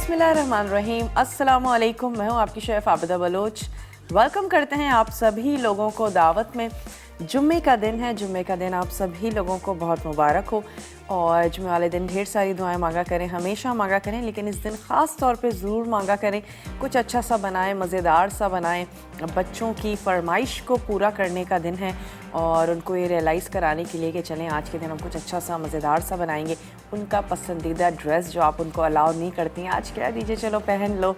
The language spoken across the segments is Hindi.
बिस्मिल्लाहिर्रहमानिर्रहीम, अस्सलामु अलैकुम। मैं हूँ आपकी शेफ़ आबिदा बलोच। वेलकम करते हैं आप सभी लोगों को दावत में। जुम्मे का दिन है, जुम्मे का दिन आप सभी लोगों को बहुत मुबारक हो और जुम्मे वाले दिन ढेर सारी दुआएं मांगा करें, हमेशा मांगा करें, लेकिन इस दिन ख़ास तौर पे ज़रूर मांगा करें। कुछ अच्छा सा बनाएं, मज़ेदार सा बनाएं। बच्चों की फरमाइश को पूरा करने का दिन है और उनको ये रियलाइज़ कराने के लिए कि चलें आज के दिन हम कुछ अच्छा सा मज़ेदार सा बनाएंगे। उनका पसंदीदा ड्रेस जो आप उनको अलाउ नहीं करती हैं, आज कह दीजिए चलो पहन लो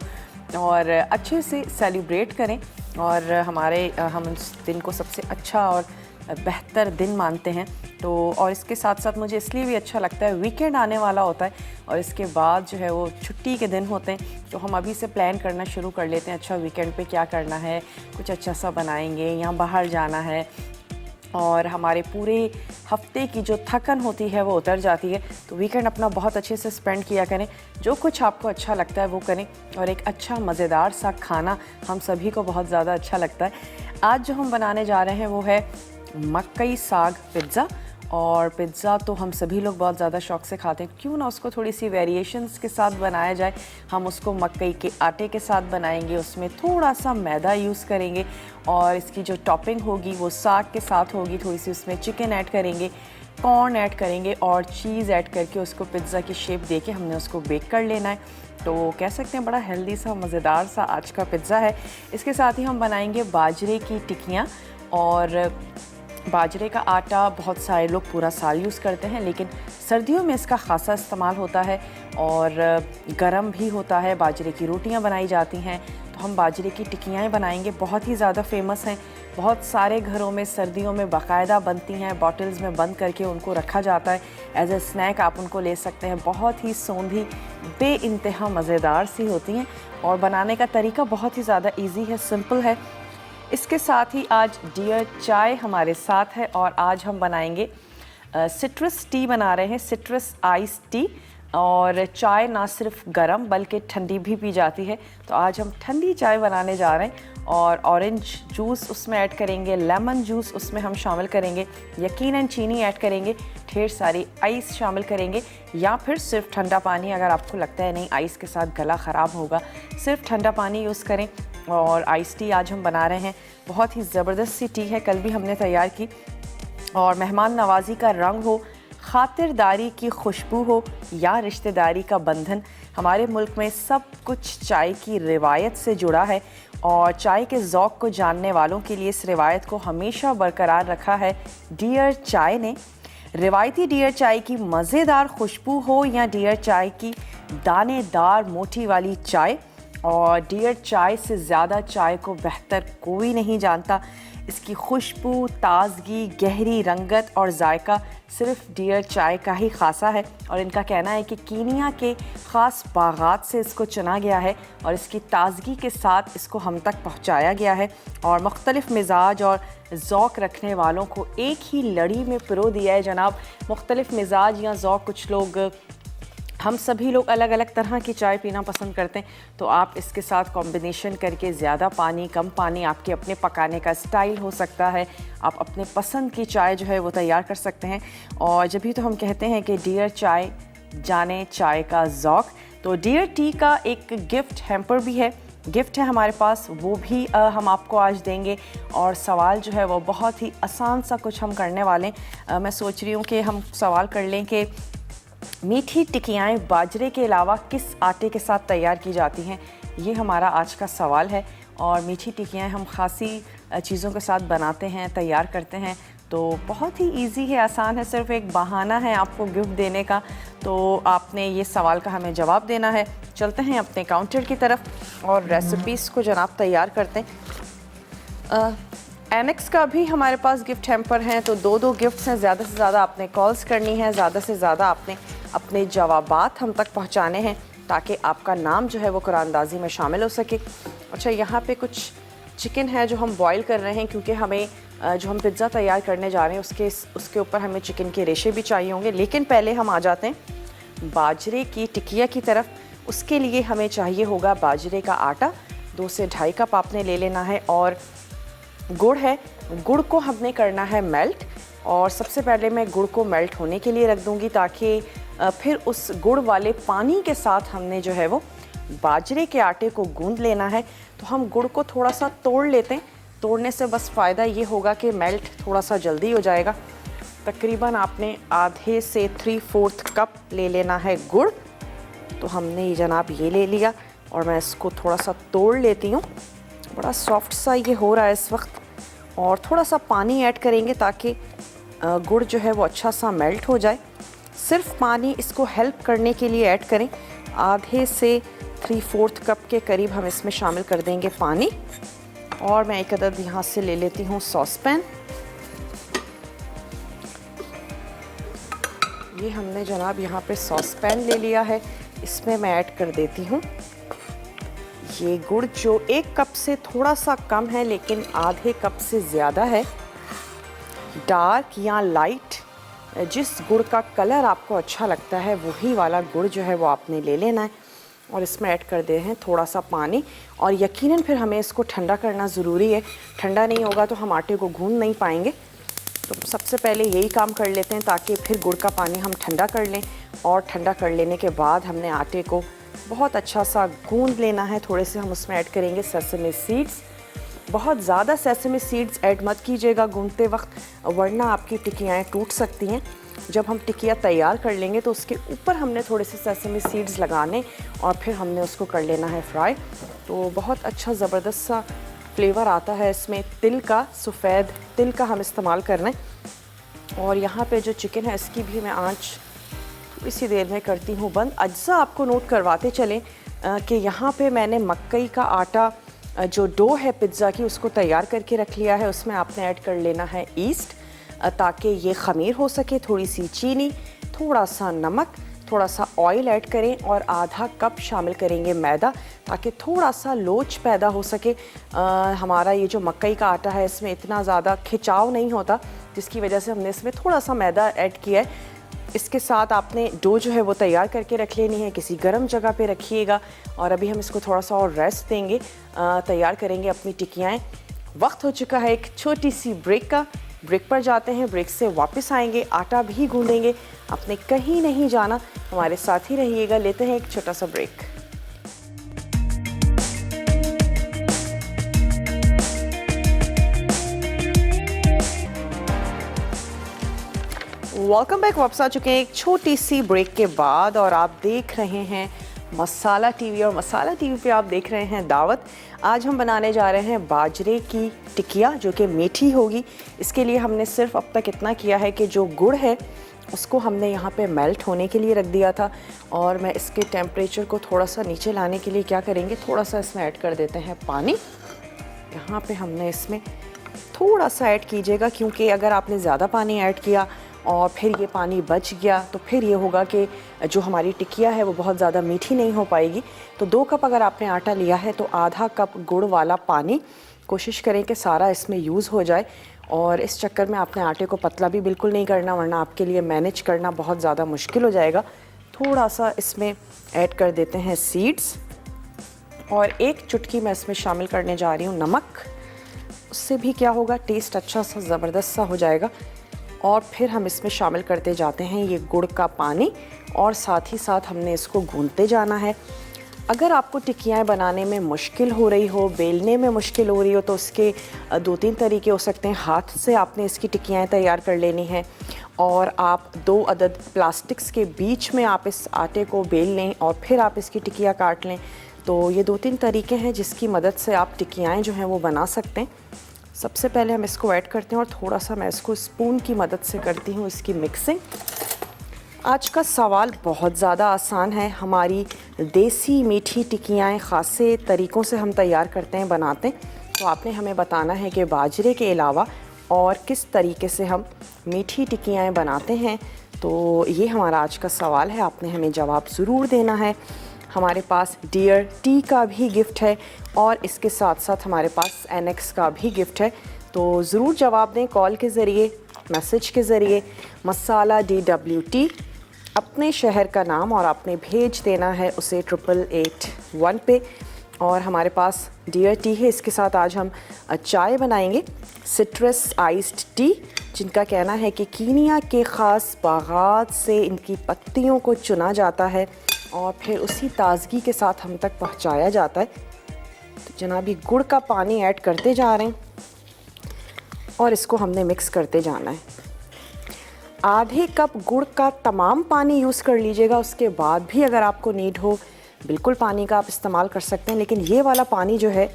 और अच्छे से सेलिब्रेट करें। और हम उस दिन को सबसे अच्छा और बेहतर दिन मानते हैं। तो और इसके साथ साथ मुझे इसलिए भी अच्छा लगता है, वीकेंड आने वाला होता है और इसके बाद जो है वो छुट्टी के दिन होते हैं, तो हम अभी से प्लान करना शुरू कर लेते हैं। अच्छा वीकेंड पे क्या करना है, कुछ अच्छा सा बनाएंगे, यहाँ बाहर जाना है और हमारे पूरे हफ्ते की जो थकन होती है वो उतर जाती है। तो वीकेंड अपना बहुत अच्छे से स्पेंड किया करें, जो कुछ आपको अच्छा लगता है वो करें और एक अच्छा मज़ेदार सा खाना हम सभी को बहुत ज़्यादा अच्छा लगता है। आज जो हम बनाने जा रहे हैं वो है मकई साग पिज़्ज़ा। और पिज़्ज़ा तो हम सभी लोग बहुत ज़्यादा शौक़ से खाते हैं, क्यों ना उसको थोड़ी सी वेरिएशंस के साथ बनाया जाए। हम उसको मकई के आटे के साथ बनाएंगे, उसमें थोड़ा सा मैदा यूज़ करेंगे और इसकी जो टॉपिंग होगी वो साग के साथ होगी। थोड़ी सी उसमें चिकन ऐड करेंगे, कॉर्न ऐड करेंगे और चीज़ ऐड करके उसको पिज़्ज़ा की शेप देके हमने उसको बेक कर लेना है। तो कह सकते हैं बड़ा हेल्दी सा मज़ेदार सा आज का पिज़्ज़ा है। इसके साथ ही हम बनाएंगे बाजरे की टिक्कियाँ। और बाजरे का आटा बहुत सारे लोग पूरा साल यूज़ करते हैं, लेकिन सर्दियों में इसका ख़ासा इस्तेमाल होता है और गरम भी होता है। बाजरे की रोटियां बनाई जाती हैं, तो हम बाजरे की टिक्कियाँ बनाएंगे। बहुत ही ज़्यादा फेमस हैं, बहुत सारे घरों में सर्दियों में बाकायदा बनती हैं, बॉटल्स में बंद करके उनको रखा जाता है। एज ए स्नैक आप उनको ले सकते हैं। बहुत ही सौंधी, बेइंतहा मज़ेदार सी होती हैं और बनाने का तरीका बहुत ही ज़्यादा ईजी है, सिंपल है। इसके साथ ही आज डियर चाय हमारे साथ है और आज हम बनाएंगे सिट्रस टी बना रहे हैं, सिट्रस आइस टी। और चाय ना सिर्फ गरम बल्कि ठंडी भी पी जाती है, तो आज हम ठंडी चाय बनाने जा रहे हैं। और ऑरेंज जूस उसमें ऐड करेंगे, लेमन जूस उसमें हम शामिल करेंगे, यकीनन चीनी ऐड करेंगे, ढेर सारी आइस शामिल करेंगे, या फिर सिर्फ ठंडा पानी। अगर आपको लगता है नहीं आइस के साथ गला ख़राब होगा, सिर्फ ठंडा पानी यूज़ करें। और आइस टी आज हम बना रहे हैं, बहुत ही ज़बरदस्त सी टी है, कल भी हमने तैयार की। और मेहमान नवाजी का रंग हो, खातिरदारी की खुशबू हो या रिश्तेदारी का बंधन, हमारे मुल्क में सब कुछ चाय की रिवायत से जुड़ा है और चाय के ज़ौक़ को जानने वालों के लिए इस रिवायत को हमेशा बरकरार रखा है डियर चाय ने। रिवायती डियर चाय की मज़ेदार खुशबू हो या डियर चाय की दानेदार मोटी वाली चाय, और डियर चाय से ज़्यादा चाय को बेहतर कोई नहीं जानता। इसकी खुशबू, ताज़गी, गहरी रंगत और जायका सिर्फ डियर चाय का ही खासा है। और इनका कहना है कि कीनिया के ख़ास बागात से इसको चुना गया है और इसकी ताज़गी के साथ इसको हम तक पहुंचाया गया है और मुख्तलिफ़ मिजाज और ज़ौक़ रखने वालों को एक ही लड़ी में पिरो दिया है जनाब। मुख्तलिफ़ मिजाज या ज़ौक़, कुछ लोग, हम सभी लोग अलग अलग तरह की चाय पीना पसंद करते हैं, तो आप इसके साथ कॉम्बिनेशन करके ज़्यादा पानी, कम पानी, आपके अपने पकाने का स्टाइल हो सकता है, आप अपने पसंद की चाय जो है वो तैयार कर सकते हैं। और जब भी तो हम कहते हैं कि डियर चाय जाने चाय का ज़ौक़, तो डियर टी का एक गिफ्ट हैम्पर भी है, गिफ्ट है हमारे पास, वो भी हम आपको आज देंगे। और सवाल जो है वो बहुत ही आसान सा कुछ हम करने वाले हैं। मैं सोच रही हूँ कि हम सवाल कर लें कि मीठी टिक्कियाँ बाजरे के अलावा किस आटे के साथ तैयार की जाती हैं, ये हमारा आज का सवाल है। और मीठी टिक्कियाँ हम ख़ासी चीज़ों के साथ बनाते हैं, तैयार करते हैं, तो बहुत ही इजी है, आसान है, सिर्फ एक बहाना है आपको गिफ्ट देने का। तो आपने ये सवाल का हमें जवाब देना है। चलते हैं अपने काउंटर की तरफ और रेसिपीज़ को जनाब तैयार करते हैं। एनेक्स का भी हमारे पास गिफ्ट हैम्पर हैं, तो दो गिफ्ट्स हैं। ज़्यादा से ज़्यादा आपने कॉल्स करनी है, ज़्यादा से ज़्यादा आपने अपने जवाबात हम तक पहुंचाने हैं ताकि आपका नाम जो है वो कुरानदाजी में शामिल हो सके। अच्छा, यहाँ पे कुछ चिकन है जो हम बॉईल कर रहे हैं, क्योंकि हमें जो हम पिज़्ज़ा तैयार करने जा रहे हैं उसके ऊपर हमें चिकन के रेशे भी चाहिए होंगे। लेकिन पहले हम आ जाते हैं बाजरे की टिक्किया की तरफ। उसके लिए हमें चाहिए होगा बाजरे का आटा, 2 से 2.5 कप आपने ले लेना है। और गुड़ है, गुड़ को हमने करना है मेल्ट। और सबसे पहले मैं गुड़ को मेल्ट होने के लिए रख दूँगी ताकि फिर उस गुड़ वाले पानी के साथ हमने जो है वो बाजरे के आटे को गूंद लेना है। तो हम गुड़ को थोड़ा सा तोड़ लेते हैं। तोड़ने से बस फ़ायदा ये होगा कि मेल्ट थोड़ा सा जल्दी हो जाएगा। तकरीबन आपने आधे से 3/4 कप ले लेना है गुड़। तो हमने ये जनाब ये ले लिया और मैं इसको थोड़ा सा तोड़ लेती हूँ। बड़ा सॉफ्ट सा ये हो रहा है इस वक्त। और थोड़ा सा पानी ऐड करेंगे ताकि गुड़ जो है वो अच्छा सा मेल्ट हो जाए। सिर्फ पानी इसको हेल्प करने के लिए ऐड करें। आधे से 3/4 कप के करीब हम इसमें शामिल कर देंगे पानी। और मैं एक अदद यहाँ से ले लेती हूँ सॉस पैन। ये हमने जनाब यहाँ पे सॉस पैन ले लिया है। इसमें मैं ऐड कर देती हूँ ये गुड़, जो 1 कप से थोड़ा सा कम है लेकिन आधे कप से ज़्यादा है। डार्क या लाइट, जिस गुड़ का कलर आपको अच्छा लगता है वही वाला गुड़ जो है वो आपने ले लेना है। और इसमें ऐड कर दे हैं थोड़ा सा पानी। और यकीनन फिर हमें इसको ठंडा करना ज़रूरी है। ठंडा नहीं होगा तो हम आटे को गूंद नहीं पाएंगे। तो सबसे पहले यही काम कर लेते हैं ताकि फिर गुड़ का पानी हम ठंडा कर लें। और ठंडा कर लेने के बाद हमने आटे को बहुत अच्छा सा गूंद लेना है। थोड़े से हम उसमें ऐड करेंगे सेसमी सीड्स। बहुत ज़्यादा सेसमी सीड्स ऐड मत कीजिएगा गूंदते वक्त, वरना आपकी टिकियाँ टूट सकती हैं। जब हम टिकिया तैयार कर लेंगे तो उसके ऊपर हमने थोड़े से सेसमी सीड्स लगाने और फिर हमने उसको कर लेना है फ्राई। तो बहुत अच्छा ज़बरदस्त सा फ्लेवर आता है इसमें। तिल का, सफ़ेद तिल का हम इस्तेमाल कर रहे हैं। और यहाँ पे जो चिकन है इसकी भी मैं आँच थोड़ी सी देर में करती हूँ बंद। अज्जा आपको नोट करवाते चलें कि यहाँ पे मैंने मकई का आटा, जो डो है पिज़्ज़ा की, उसको तैयार करके रख लिया है। उसमें आपने ऐड कर लेना है ईस्ट ताकि ये ख़मीर हो सके। थोड़ी सी चीनी, थोड़ा सा नमक, थोड़ा सा ऑयल ऐड करें और आधा कप शामिल करेंगे मैदा ताकि थोड़ा सा लोच पैदा हो सके। हमारा ये जो मकई का आटा है इसमें इतना ज़्यादा खिंचाव नहीं होता, जिसकी वजह से हमने इसमें थोड़ा सा मैदा ऐड किया है। इसके साथ आपने डो जो है वो तैयार करके रख लेनी है। किसी गर्म जगह पे रखिएगा। और अभी हम इसको थोड़ा सा और रेस्ट देंगे, तैयार करेंगे अपनी टिकियाँ। वक्त हो चुका है एक छोटी सी ब्रेक का। ब्रेक पर जाते हैं, ब्रेक से वापस आएंगे, आटा भी गूंदेंगे। आपने कहीं नहीं जाना, हमारे साथ ही रहिएगा। लेते हैं एक छोटा सा ब्रेक। Welcome back. वापस आ चुके हैं एक छोटी सी ब्रेक के बाद और आप देख रहे हैं मसाला टीवी। और मसाला टीवी पे आप देख रहे हैं दावत। आज हम बनाने जा रहे हैं बाजरे की टिकिया जो कि मीठी होगी। इसके लिए हमने सिर्फ अब तक इतना किया है कि जो गुड़ है उसको हमने यहाँ पे मेल्ट होने के लिए रख दिया था। और मैं इसके टेम्परेचर को थोड़ा सा नीचे लाने के लिए क्या करेंगे, थोड़ा सा इसमें ऐड कर देते हैं पानी। यहाँ पे हमने इसमें थोड़ा सा ऐड कीजिएगा, क्योंकि अगर आपने ज़्यादा पानी ऐड किया और फिर ये पानी बच गया तो फिर ये होगा कि जो हमारी टिकिया है वो बहुत ज़्यादा मीठी नहीं हो पाएगी। तो 2 कप अगर आपने आटा लिया है तो आधा कप गुड़ वाला पानी कोशिश करें कि सारा इसमें यूज़ हो जाए। और इस चक्कर में आपने आटे को पतला भी बिल्कुल नहीं करना, वरना आपके लिए मैनेज करना बहुत ज़्यादा मुश्किल हो जाएगा। थोड़ा सा इसमें ऐड कर देते हैं सीड्स और 1 चुटकी मैं इसमें शामिल करने जा रही हूँ नमक। उससे भी क्या होगा, टेस्ट अच्छा सा ज़बरदस्त सा हो जाएगा। और फिर हम इसमें शामिल करते जाते हैं ये गुड़ का पानी और साथ ही साथ हमने इसको गूंदते जाना है। अगर आपको टिकियाँ बनाने में मुश्किल हो रही हो, बेलने में मुश्किल हो रही हो, तो उसके 2-3 तरीके हो सकते हैं। हाथ से आपने इसकी टिकियाँ तैयार कर लेनी है और आप 2 अदद प्लास्टिक्स के बीच में आप इस आटे को बेल लें और फिर आप इसकी टिकियाँ काट लें। तो ये 2-3 तरीके हैं जिसकी मदद से आप टिकियाँ जो हैं वो बना सकते हैं। सबसे पहले हम इसको ऐड करते हैं और थोड़ा सा मैं इसको स्पून की मदद से करती हूँ इसकी मिक्सिंग। आज का सवाल बहुत ज़्यादा आसान है। हमारी देसी मीठी टिकियाँ ख़ासे तरीक़ों से हम तैयार करते हैं, बनाते हैं। तो आपने हमें बताना है कि बाजरे के अलावा और किस तरीके से हम मीठी टिकियाँ बनाते हैं। तो ये हमारा आज का सवाल है, आपने हमें जवाब ज़रूर देना है। हमारे पास डियर टी का भी गिफ्ट है और इसके साथ साथ हमारे पास एनेक्स का भी गिफ्ट है। तो ज़रूर जवाब दें कॉल के ज़रिए, मैसेज के ज़रिए। मसाला DWT, अपने शहर का नाम और आपने भेज देना है उसे 8881 पे। और हमारे पास डियर टी है, इसके साथ आज हम चाय बनाएंगे, सिट्रस आइस्ड टी, जिनका कहना है कि कीनिया के ख़ास बागात से इनकी पत्तियों को चुना जाता है और फिर उसी ताज़गी के साथ हम तक पहुंचाया जाता है। तो जनाब ये गुड़ का पानी ऐड करते जा रहे हैं और इसको हमने मिक्स करते जाना है। आधे कप गुड़ का तमाम पानी यूज़ कर लीजिएगा, उसके बाद भी अगर आपको नीड हो बिल्कुल पानी का आप इस्तेमाल कर सकते हैं, लेकिन ये वाला पानी जो है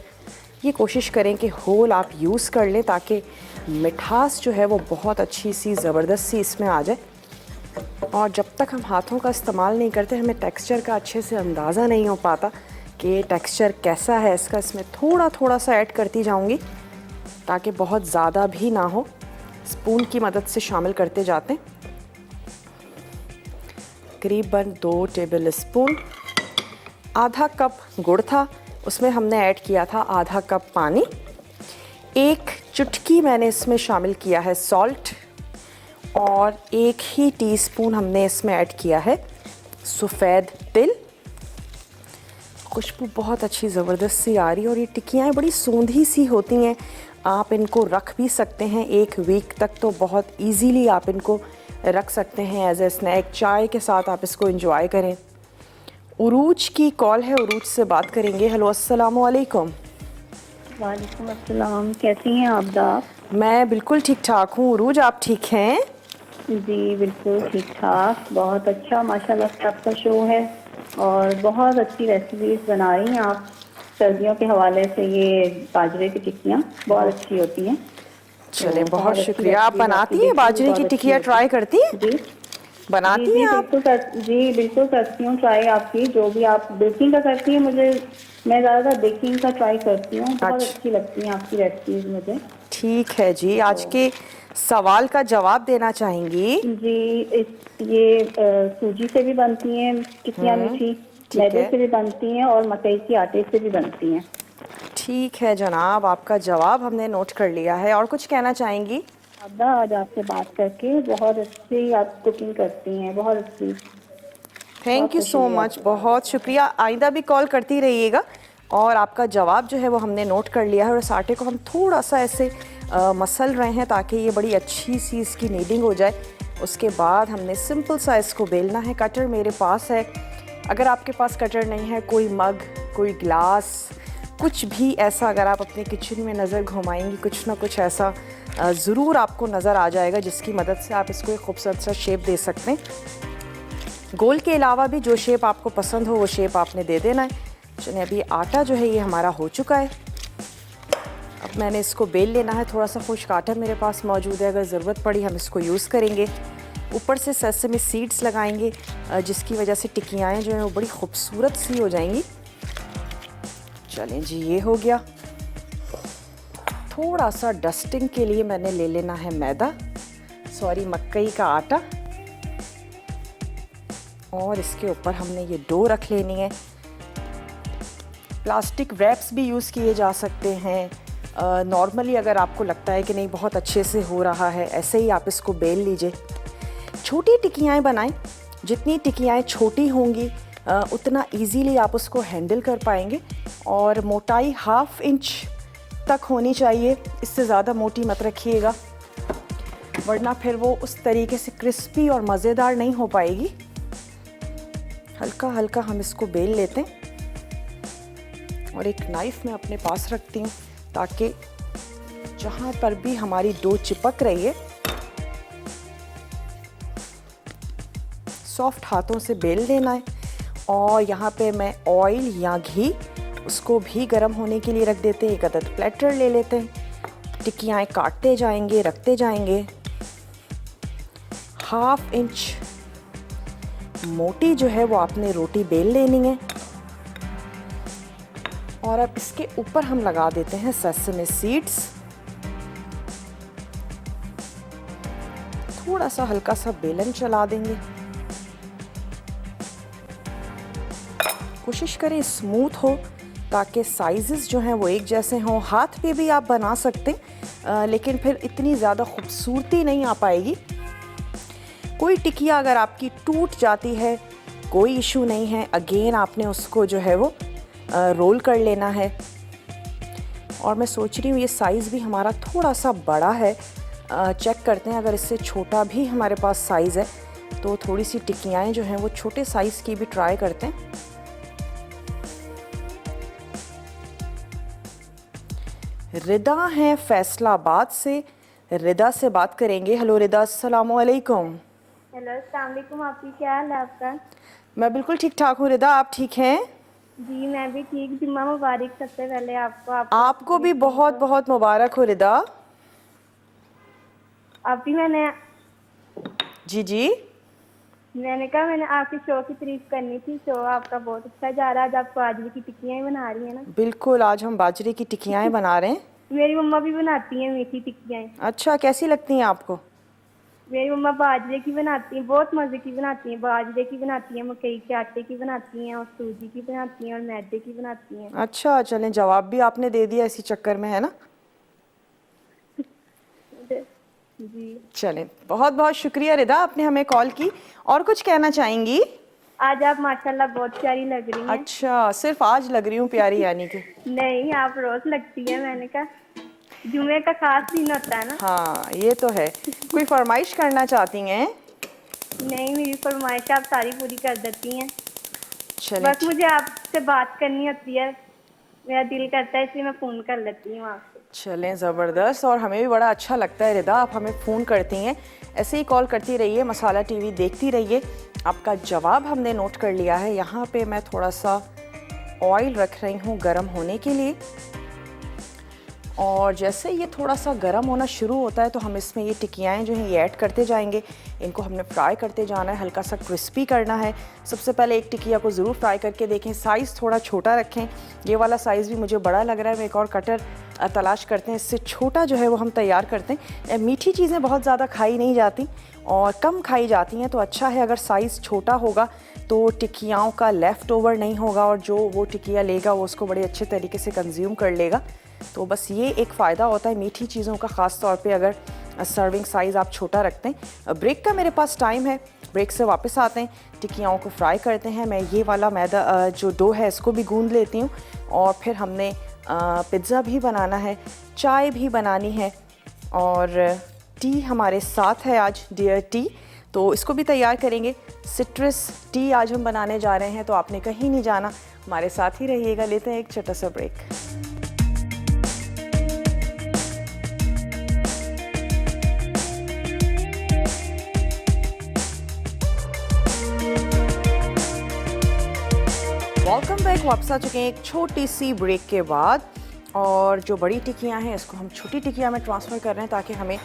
ये कोशिश करें कि होल आप यूज़ कर लें ताकि मिठास जो है वो बहुत अच्छी सी ज़बरदस्त सी इसमें आ जाए। और जब तक हम हाथों का इस्तेमाल नहीं करते हमें टेक्सचर का अच्छे से अंदाज़ा नहीं हो पाता कि टेक्सचर कैसा है इसका। इसमें थोड़ा थोड़ा सा ऐड करती जाऊंगी ताकि बहुत ज़्यादा भी ना हो। स्पून की मदद से शामिल करते जाते हैं। करीबन 2 टेबल स्पून। आधा कप गुड़ था, उसमें हमने ऐड किया था आधा कप पानी। 1 चुटकी मैंने इसमें शामिल किया है सॉल्ट और 1 ही टीस्पून हमने इसमें ऐड किया है सफ़ेद तिल। खुशबू बहुत अच्छी ज़बरदस्त सी आ रही है और ये टिक्कियाँ बड़ी सूंधी सी होती हैं। आप इनको रख भी सकते हैं 1 वीक तक, तो बहुत इजीली आप इनको रख सकते हैं एज ए स्नैक। चाय के साथ आप इसको एंजॉय करें। उरूज की कॉल है, उरूज से बात करेंगे। हेलो, अस्सलाम वालेकुम। वालेकुम अस्सलाम, कैसी हैं आप दा? मैं बिल्कुल ठीक ठाक हूँ। उरूज आप ठीक हैं? जी बिल्कुल ठीक ठाक, बहुत अच्छा माशाल्लाह से आपका शो है और बहुत अच्छी रेसिपीज बना रही हैं आप। सर्दियों के हवाले से ये बाजरे की टिक्कियाँ बहुत अच्छी होती हैं। चले, तो बहुत अच्छी शुक्रिया। आप रेसिपीज बनाती आपकी हैं बाजरे बहुत की अच्छी टिक्कियाँ? होती ट्राई हैं। करती हैं? जी बनाती जी हैं आप? बिल्कुल करती हूँ ट्राई आपकी। जो भी आप बेकिंग का करती हैं, मैं ज़्यादातर बेकिंग का ट्राई करती हूँ। बहुत अच्छा, अच्छी लगती हैं आपकी रेसिपीज मुझे। ठीक है जी। आज के सवाल का जवाब देना चाहेंगी? जी ये सूजी से भी बनती हैं टिक्कियाँ मीठी, ठीक मैदे है, से भी बनती हैं और मकई के आटे से भी बनती हैं। ठीक है जनाब, आपका जवाब हमने नोट कर लिया है। और कुछ कहना चाहेंगी? अब्दा, आज आपसे बात करके बहुत अच्छी आप कुकिंग करती हैं, बहुत अच्छी। थैंक बहुत यू खुशी सो हुई मच, आपसे बात बहुत करके। शुक्रिया। आइंदा भी कॉल करती रहिएगा। और आपका जवाब जो है वो हमने नोट कर लिया है। और इस आटे को हम थोड़ा सा ऐसे मसल रहे हैं ताकि ये बड़ी अच्छी सी इसकी नीडिंग हो जाए। उसके बाद हमने सिंपल सा इसको बेलना है। कटर मेरे पास है। अगर आपके पास कटर नहीं है, कोई मग, कोई ग्लास, कुछ भी ऐसा अगर आप अपने किचन में नज़र घुमाएंगी, कुछ ना कुछ ऐसा ज़रूर आपको नज़र आ जाएगा जिसकी मदद से आप इसको एक खूबसूरत सा शेप दे सकते हैं। गोल के अलावा भी जो शेप आपको पसंद हो वो शेप आपने दे देना है। चलिए, अभी आटा जो है ये हमारा हो चुका है। अब मैंने इसको बेल लेना है। थोड़ा सा खुश्क आटा मेरे पास मौजूद है, अगर ज़रूरत पड़ी हम इसको यूज़ करेंगे। ऊपर से सेसमी सीड्स लगाएंगे जिसकी वजह से टिक्कियाँ जो हैं वो बड़ी खूबसूरत सी हो जाएंगी। चलें जी, ये हो गया। थोड़ा सा डस्टिंग के लिए मैंने ले लेना है मकई का आटा और इसके ऊपर हमने ये डो रख लेनी है। प्लास्टिक रैप्स भी यूज़ किए जा सकते हैं। नॉर्मली अगर आपको लगता है कि नहीं बहुत अच्छे से हो रहा है, ऐसे ही आप इसको बेल लीजिए। छोटी टिक्कियाँ बनाएं। जितनी टिक्कियाँ छोटी होंगी उतना इजीली आप उसको हैंडल कर पाएंगे। और मोटाई 1/2 इंच तक होनी चाहिए, इससे ज़्यादा मोटी मत रखिएगा वरना फिर वो उस तरीके से क्रिस्पी और मज़ेदार नहीं हो पाएगी। हल्का हल्का हम इसको बेल लेते हैं और एक नाइफ़ मैं अपने पास रखती हूँ ताकि जहाँ पर भी हमारी डो चिपक रही है सॉफ्ट हाथों से बेल देना है। और यहाँ पे मैं ऑयल या घी उसको भी गर्म होने के लिए रख देते हैं। एक अदद प्लेटर ले लेते हैं। टिक्कियाँ काटते जाएंगे, रखते जाएंगे। 1/2 इंच मोटी जो है वो आपने रोटी बेल लेनी है। और अब इसके ऊपर हम लगा देते हैं सेसमी सीड्स। थोड़ा सा हल्का सा बेलन चला देंगे। कोशिश करें स्मूथ हो ताकि साइजेस जो हैं वो एक जैसे हों। हाथ पे भी आप बना सकते हैं लेकिन फिर इतनी ज़्यादा खूबसूरती नहीं आ पाएगी। कोई टिकिया अगर आपकी टूट जाती है कोई इशू नहीं है, अगेन आपने उसको जो है वो रोल कर लेना है। और मैं सोच रही हूँ ये साइज़ भी हमारा थोड़ा सा बड़ा है, चेक करते हैं। अगर इससे छोटा भी हमारे पास साइज़ है तो थोड़ी सी टिक्कियाँ जो हैं वो छोटे साइज़ की भी ट्राई करते हैं। रिदा हैं फैसलाबाद से, रिदा से बात करेंगे। हेलो रिदा, अस्सलामु अलैकुम। हेलो, अस्सलाम वालेकुम। आपकी क्या हाल है आपका? मैं बिल्कुल ठीक ठाक हूँ रिदा, आप ठीक हैं? जी मैं भी ठीक। जुम्मा मुबारक सबसे पहले आपको आपको भी बहुत बहुत मुबारक हो रिदा। अभी मैंने जी कहा मैंने आपके शो की तारीफ करनी थी। शो आपका बहुत अच्छा जा रहा है। आज आप बाजरे की टिक्कियाँ ही बना रही हैं ना? बिल्कुल, आज हम बाजरे की टिक्कियाँ बना रहे हैं। मेरी मम्मा भी बनाती हैं मीठी टिक्कियाँ। अच्छा, कैसी लगती हैं आपको? मेरी मम्मा बाजरे की बनाती हैं, बहुत मज़े की बनाती हैं। बाजरे की बनाती हैं, मकई के आटे की बनाती हैं, और सूजी की बनाती हैं, और मैदे की बनाती हैं। अच्छा, चलें, जवाब भी आपने दे दिया इसी चक्कर में, है ना? जी चलें, बहुत बहुत शुक्रिया रिदा, आपने हमें कॉल की। और कुछ कहना चाहेंगी? आज आप माशाल्लाह बहुत प्यारी लग रही हैं। अच्छा, सिर्फ आज लग रही हूँ प्यारी यानी कि? नहीं, आप रोज लगती हैं। मैंने कहा जुमे का खास दिन होता है ना। हाँ, ये तो है। कोई फरमाइश करना चाहती हैं? नहीं, मेरी फरमाइश आप सारी पूरी कर देती हैं। चलें, बस मुझे आपसे बात करनी होती है, मेरा दिल करता है, इसलिए मैं फ़ोन कर लेती हूँ आपसे। चलें, ज़बरदस्त। और हमें भी बड़ा अच्छा लगता है रिदा, आप हमें फ़ोन करती हैं। ऐसे ही कॉल करती रहिए, मसाला टीवी देखती रहिए। आपका जवाब हमने नोट कर लिया है। यहाँ पे मैं थोड़ा सा ऑयल रख रही हूँ गरम होने के लिए, और जैसे ये थोड़ा सा गरम होना शुरू होता है तो हम इसमें ये टिक्कियाँ जो हैं ये ऐड करते जाएंगे। इनको हमने फ्राई करते जाना है, हल्का सा क्रिस्पी करना है। सबसे पहले एक टिक्किया को ज़रूर फ्राई करके देखें, साइज़ थोड़ा छोटा रखें। ये वाला साइज़ भी मुझे बड़ा लग रहा है, मैं एक और कटर तलाश करते हैं, इससे छोटा जो है वो हम तैयार करते हैं। मीठी चीज़ें बहुत ज़्यादा खाई नहीं जाती और कम खाई जाती हैं, तो अच्छा है अगर साइज़ छोटा होगा तो टिक्कियाओं का लेफ़्ट ओवर नहीं होगा, और जो वो टिक्किया लेगा वो उसको बड़े अच्छे तरीके से कंज्यूम कर लेगा। तो बस ये एक फ़ायदा होता है मीठी चीज़ों का, ख़ास तौर पे अगर सर्विंग साइज़ आप छोटा रखते हैं। ब्रेक का मेरे पास टाइम है, ब्रेक से वापस आते हैं, टिक्कियाओं को फ्राई करते हैं। मैं ये वाला मैदा जो डो है इसको भी गूंद लेती हूँ, और फिर हमने पिज़्ज़ा भी बनाना है, चाय भी बनानी है, और टी हमारे साथ है आज, डियर टी, तो इसको भी तैयार करेंगे। सिट्रस टी आज हम बनाने जा रहे हैं, तो आपने कहीं नहीं जाना, हमारे साथ ही रहिएगा। लेते हैं एक छोटा सा ब्रेक। वेलकम बैक, वापस आ चुके हैं एक छोटी सी ब्रेक के बाद। और जो बड़ी टिक्कियाँ हैं इसको हम छोटी टिक्किया में ट्रांसफ़र कर रहे हैं ताकि हमें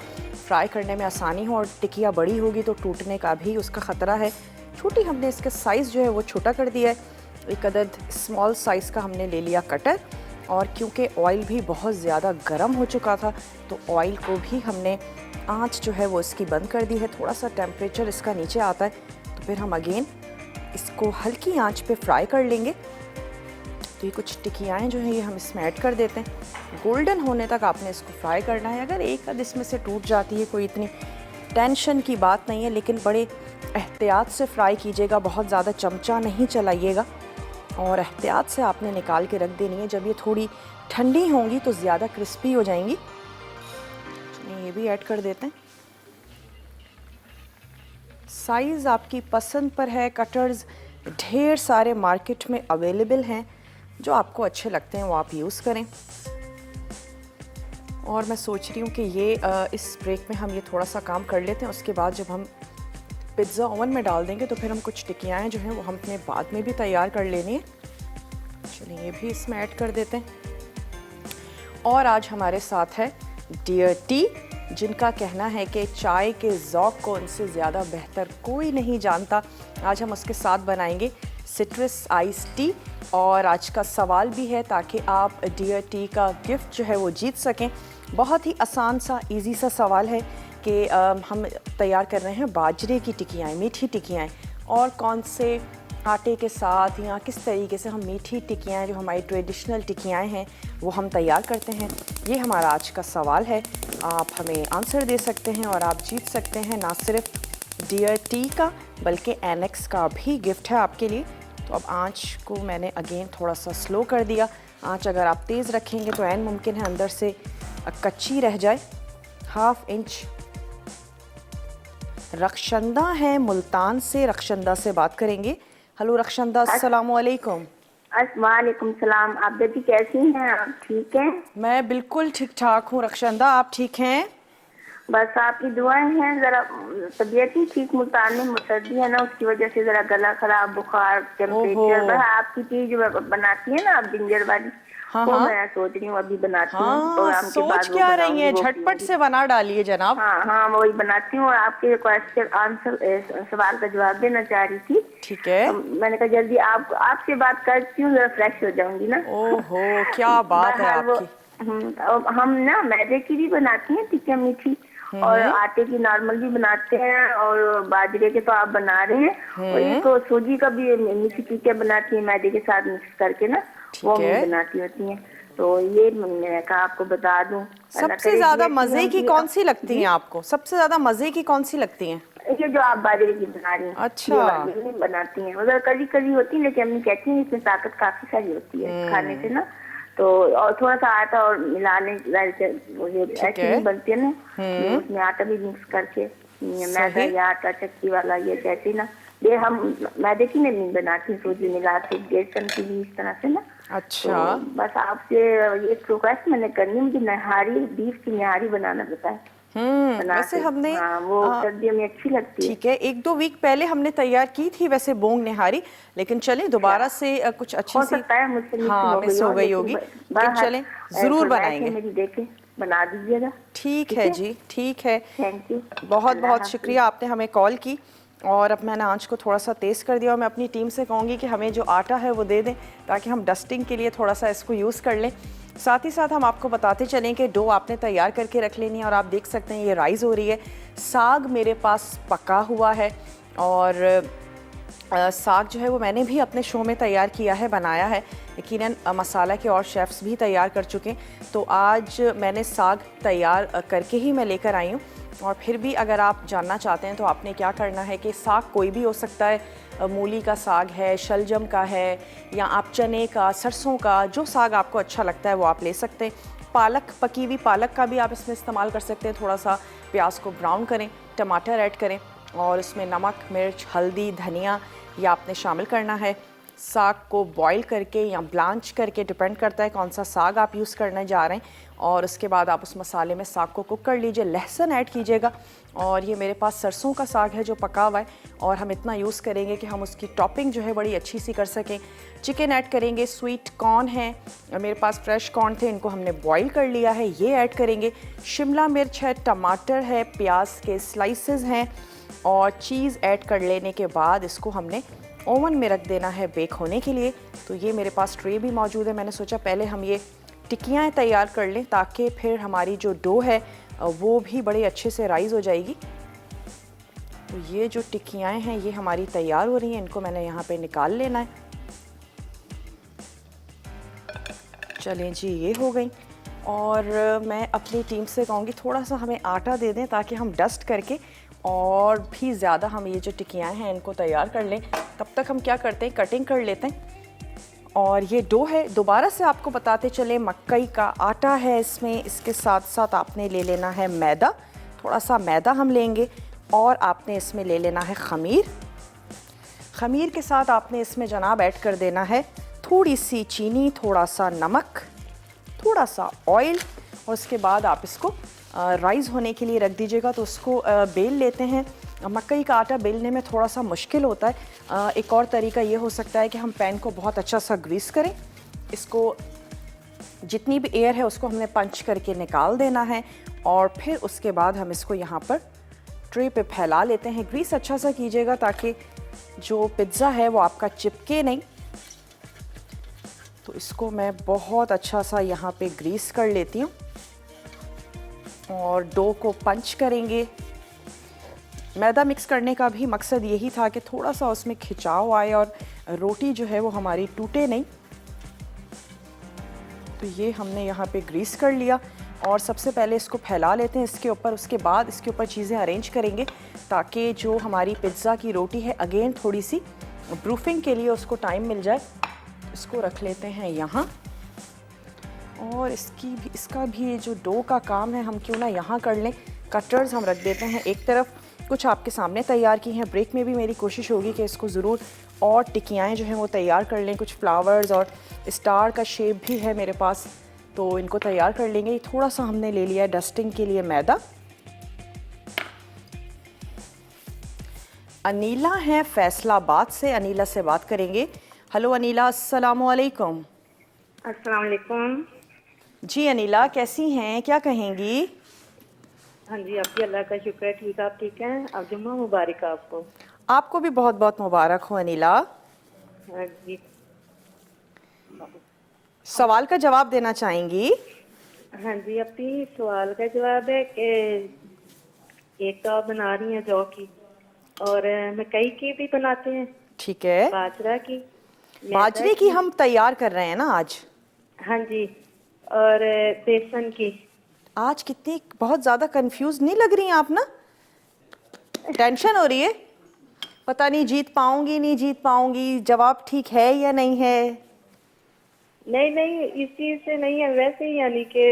फ्राई करने में आसानी हो, और टिक्किया बड़ी होगी तो टूटने का भी उसका ख़तरा है। छोटी हमने इसका साइज़ जो है वो छोटा कर दिया है। एक अदद स्मॉल साइज़ का हमने ले लिया कटर, और क्योंकि ऑयल भी बहुत ज़्यादा गर्म हो चुका था तो ऑयल को भी हमने आँच जो है वो इसकी बंद कर दी है। थोड़ा सा टेम्परेचर इसका नीचे आता है तो फिर हम अगेन इसको हल्की आंच पे फ्राई कर लेंगे। तो ये कुछ टिक्कियाँ जो हैं ये हम इसमें ऐड कर देते हैं। गोल्डन होने तक आपने इसको फ्राई करना है। अगर एक आध इसमें से टूट जाती है कोई इतनी टेंशन की बात नहीं है, लेकिन बड़े एहतियात से फ्राई कीजिएगा, बहुत ज़्यादा चमचा नहीं चलाइएगा, और एहतियात से आपने निकाल के रख देनी है। जब ये थोड़ी ठंडी होंगी तो ज़्यादा क्रिस्पी हो जाएंगी। ये भी ऐड कर देते हैं। साइज़ आपकी पसंद पर है, कटर्स ढेर सारे मार्केट में अवेलेबल हैं, जो आपको अच्छे लगते हैं वो आप यूज़ करें। और मैं सोच रही हूँ कि ये इस ब्रेक में हम ये थोड़ा सा काम कर लेते हैं, उसके बाद जब हम पिज़्ज़ा ओवन में डाल देंगे तो फिर हम कुछ टिक्कियाँ जो हैं वो हम अपने बाद में भी तैयार कर लेनी है। चलिए ये भी इसमें ऐड कर देते हैं। और आज हमारे साथ है डियर टी, जिनका कहना है कि चाय के ज़ौक़ को उनसे ज़्यादा बेहतर कोई नहीं जानता। आज हम उसके साथ बनाएंगे सिट्रस आइस टी, और आज का सवाल भी है ताकि आप डियर टी का गिफ्ट जो है वो जीत सकें। बहुत ही आसान सा इजी सा सवाल है कि हम तैयार कर रहे हैं बाजरे की टिक्कियाँ, मीठी टिक्कियाँ, और कौन से आटे के साथ या किस तरीके से हम मीठी टिक्कियाँ जो हमारी ट्रेडिशनल टिक्कियाँ हैं वो हम तैयार करते हैं। ये हमारा आज का सवाल है। आप हमें आंसर दे सकते हैं और आप जीत सकते हैं ना सिर्फ डियर टी का बल्कि एनेक्स का भी गिफ्ट है आपके लिए। तो अब आँच को मैंने अगेन थोड़ा सा स्लो कर दिया। आँच अगर आप तेज़ रखेंगे तो ऐन मुमकिन है अंदर से कच्ची रह जाए। 1/2 इंच रक्षंदा हैं मुल्तान से। रक्षंदा से बात करेंगे। हेलो रक्षंदा, अस्सलाम वालेकुम। वालेकुम सलाम। आप बेटी कैसी हैं? आप ठीक हैं? मैं बिल्कुल ठीक ठाक हूँ रक्षंदा, आप ठीक हैं? बस आपकी दुआएं हैं। जरा तबीयत ही ठीक, मुल्तान में सर्दी है ना, उसकी वजह से जरा गला खराब, बुखार, टेम्परेचर। बस आपकी चीज बनाती है ना आप, जिंजर वाली, हाँ वो हाँ मैं सोच रही हूँ अभी बनाती हूँ। हाँ, प्रोग्राम के बाद सोच वो क्या रही बनाऊंगी, हैं, वो झटपट पीऊंगी। से बना डालिए जनाब। हाँ हाँ, वही बनाती हूँ और आपके क्वेश्चन आंसर सवाल का जवाब देना चाह रही थी। ठीक है। मैंने कहा जल्दी आपसे बात करती हूँ, जरा फ्रेश हो जाऊंगी ना। ओहो, क्या बात है बहरहाल वो आपकी। हम ना मैदे की भी बनाती हैं टिक्कियाँ मीठी, और आटे की नॉर्मल भी बनाते हैं, और बाजरे के तो आप बना रहे हैं, और एक तो सूजी का भी मीठी टिक्कियाँ बनाती हैं मैदे के साथ मिक्स करके ना, वो ठीक है। मैं बनाती होती हैं। तो ये मैंने कहा आपको बता दूं। सबसे ज्यादा मजे की कौन सी लगती हैं आपको? सबसे ज्यादा मजे की कौन सी लगती हैं? ये जो आप बाजरे की बना रही हैं, अच्छा। ये वाली नहीं बनाती हैं, उधर करी करी होती है, लेकिन अम्मी कहती हैं इसमें ताकत काफी सारी होती है खाने से ना। तो और थोड़ा सा आटा और मिलाने ऐसी नहीं बनती है ना, उसमें आटा भी मिक्स करके, मैदा या आटा चक्की वाला, ये जैसे ना, ये हम मैदे की नहीं बनाती, सूजी मिलाती, बेसन की भी इस तरह से ना। अच्छा। तो बस आपसे एक रिक्वेस्ट मैंने करनी, मुझे नहारी, बीफ की नहारी बनाना बताए। वैसे हमने हाँ, वो सर्दियों में अच्छी लगती है। ठीक है, 1-2 वीक पहले हमने तैयार की थी वैसे बोंग निहारी, लेकिन चलें दोबारा से कुछ अच्छी हो सी। सकता है मुझसे हाँ, मिस हो गई होगी, लेकिन चलें जरूर बनाएंगे। मेरी देखे बना दीजिएगा। ठीक है जी, ठीक है। Thank you. बहुत बहुत शुक्रिया, आपने हमें कॉल की। और अब मैंने आंच को थोड़ा सा तेज़ कर दिया, और मैं अपनी टीम से कहूँगी कि हमें जो आटा है वो दे दें, ताकि हम डस्टिंग के लिए थोड़ा सा इसको यूज़ कर लें। साथ ही साथ हम आपको बताते चलें कि डो आपने तैयार करके रख लेनी है, और आप देख सकते हैं ये राइस हो रही है। साग मेरे पास पका हुआ है, और साग जो है वो मैंने भी अपने शो में तैयार किया है, बनाया है। यकीनन मसाला के और शेफ़्स भी तैयार कर चुके हैं। तो आज मैंने साग तैयार करके ही मैं लेकर आई हूँ। और फिर भी अगर आप जानना चाहते हैं तो आपने क्या करना है कि साग कोई भी हो सकता है, मूली का साग है, शलजम का है, या आप चने का, सरसों का, जो साग आपको अच्छा लगता है वो आप ले सकते हैं। पालक, पकी हुई पालक का भी आप इसमें इस्तेमाल कर सकते हैं। थोड़ा सा प्याज को ब्राउन करें, टमाटर ऐड करें, और उसमें नमक, मिर्च, हल्दी, धनिया ये आपने शामिल करना है। साग को बॉईल करके या ब्लांच करके, डिपेंड करता है कौन सा साग आप यूज़ करने जा रहे हैं, और उसके बाद आप उस मसाले में साग को कुक कर लीजिए। लहसुन ऐड कीजिएगा, और ये मेरे पास सरसों का साग है जो पका हुआ है, और हम इतना यूज़ करेंगे कि हम उसकी टॉपिंग जो है बड़ी अच्छी सी कर सकें। चिकन ऐड करेंगे, स्वीट कॉर्न है, मेरे पास फ्रेश कॉर्न थे, इनको हमने बॉईल कर लिया है, ये ऐड करेंगे। शिमला मिर्च है, टमाटर है, प्याज के स्लाइसेस हैं, और चीज़ ऐड कर लेने के बाद इसको हमने ओवन में रख देना है बेक होने के लिए। तो ये मेरे पास ट्रे भी मौजूद है। मैंने सोचा पहले हम ये टिक्कियाँ तैयार कर लें, ताकि फिर हमारी जो डो है वो भी बड़े अच्छे से राइज़ हो जाएगी। तो ये जो टिक्कियाँ हैं ये हमारी तैयार हो रही हैं, इनको मैंने यहाँ पे निकाल लेना है। चलें जी, ये हो गई। और मैं अपनी टीम से कहूँगी थोड़ा सा हमें आटा दे दें, ताकि हम डस्ट करके और भी ज़्यादा हम ये जो टिक्कियाँ हैं इनको तैयार कर लें। तब तक हम क्या करते हैं, कटिंग कर लेते हैं। और ये डो है, दोबारा से आपको बताते चले, मकई का आटा है इसमें, इसके साथ साथ आपने ले लेना है मैदा, थोड़ा सा मैदा हम लेंगे, और आपने इसमें ले लेना है खमीर। खमीर के साथ आपने इसमें जनाब ऐड कर देना है थोड़ी सी चीनी, थोड़ा सा नमक, थोड़ा सा ऑयल, और उसके बाद आप इसको राइज़ होने के लिए रख दीजिएगा। तो उसको बेल लेते हैं। मकई का आटा बेलने में थोड़ा सा मुश्किल होता है। एक और तरीका ये हो सकता है कि हम पैन को बहुत अच्छा सा ग्रीस करें, इसको जितनी भी एयर है उसको हमने पंच करके निकाल देना है, और फिर उसके बाद हम इसको यहाँ पर ट्रे पे फैला लेते हैं। ग्रीस अच्छा सा कीजिएगा ताकि जो पिज़्ज़ा है वो आपका चिपके नहीं। तो इसको मैं बहुत अच्छा सा यहाँ पे ग्रीस कर लेती हूँ, और डो को पंच करेंगे। मैदा मिक्स करने का भी मकसद यही था कि थोड़ा सा उसमें खिंचाव आए और रोटी जो है वो हमारी टूटे नहीं। तो ये हमने यहाँ पे ग्रीस कर लिया, और सबसे पहले इसको फैला लेते हैं इसके ऊपर। उसके बाद इसके ऊपर चीज़ें अरेंज करेंगे, ताकि जो हमारी पिज़्ज़ा की रोटी है अगेन थोड़ी सी प्रूफिंग के लिए उसको टाइम मिल जाए। इसको रख लेते हैं यहाँ, और इसका भी जो डो का काम है हम क्यों ना यहाँ कर लें। कटर्स हम रख देते हैं एक तरफ, कुछ आपके सामने तैयार की हैं। ब्रेक में भी मेरी कोशिश होगी कि इसको ज़रूर और टिकियाएँ जो हैं वो तैयार कर लें। कुछ फ्लावर्स और स्टार का शेप भी है मेरे पास, तो इनको तैयार कर लेंगे। थोड़ा सा हमने ले लिया है डस्टिंग के लिए मैदा। अनीला है फैसलाबाद से, अनीला से बात करेंगे। हेलो अनीला, अस्सलाम वालेकुम। अस्सलाम वालेकुम। जी अनीला, कैसी हैं, क्या कहेंगी? हाँ जी, आपकी अल्लाह का शुक्र है, ठीक, आप ठीक हैं? अब जुम्मा मुबारक आपको। आपको भी बहुत बहुत मुबारक हो अनीला। हाँ जी, सवाल का जवाब देना चाहेंगी? हाँ जी, अपनी सवाल का जवाब है कि एक तो आप बना रही हैं जौ की, और मकई की भी बनाते हैं, ठीक है। बाजरा की, बाजरे की हम तैयार कर रहे हैं ना आज? हाँ जी, और बेसन की। आज कितनी बहुत ज़्यादा कंफ्यूज नहीं लग रही हैं आप ना? टेंशन हो रही है, पता नहीं जीत पाऊंगी नहीं जीत पाऊंगी, जवाब ठीक है या नहीं है? नहीं नहीं, इस चीज से नहीं है, वैसे ही, यानी कि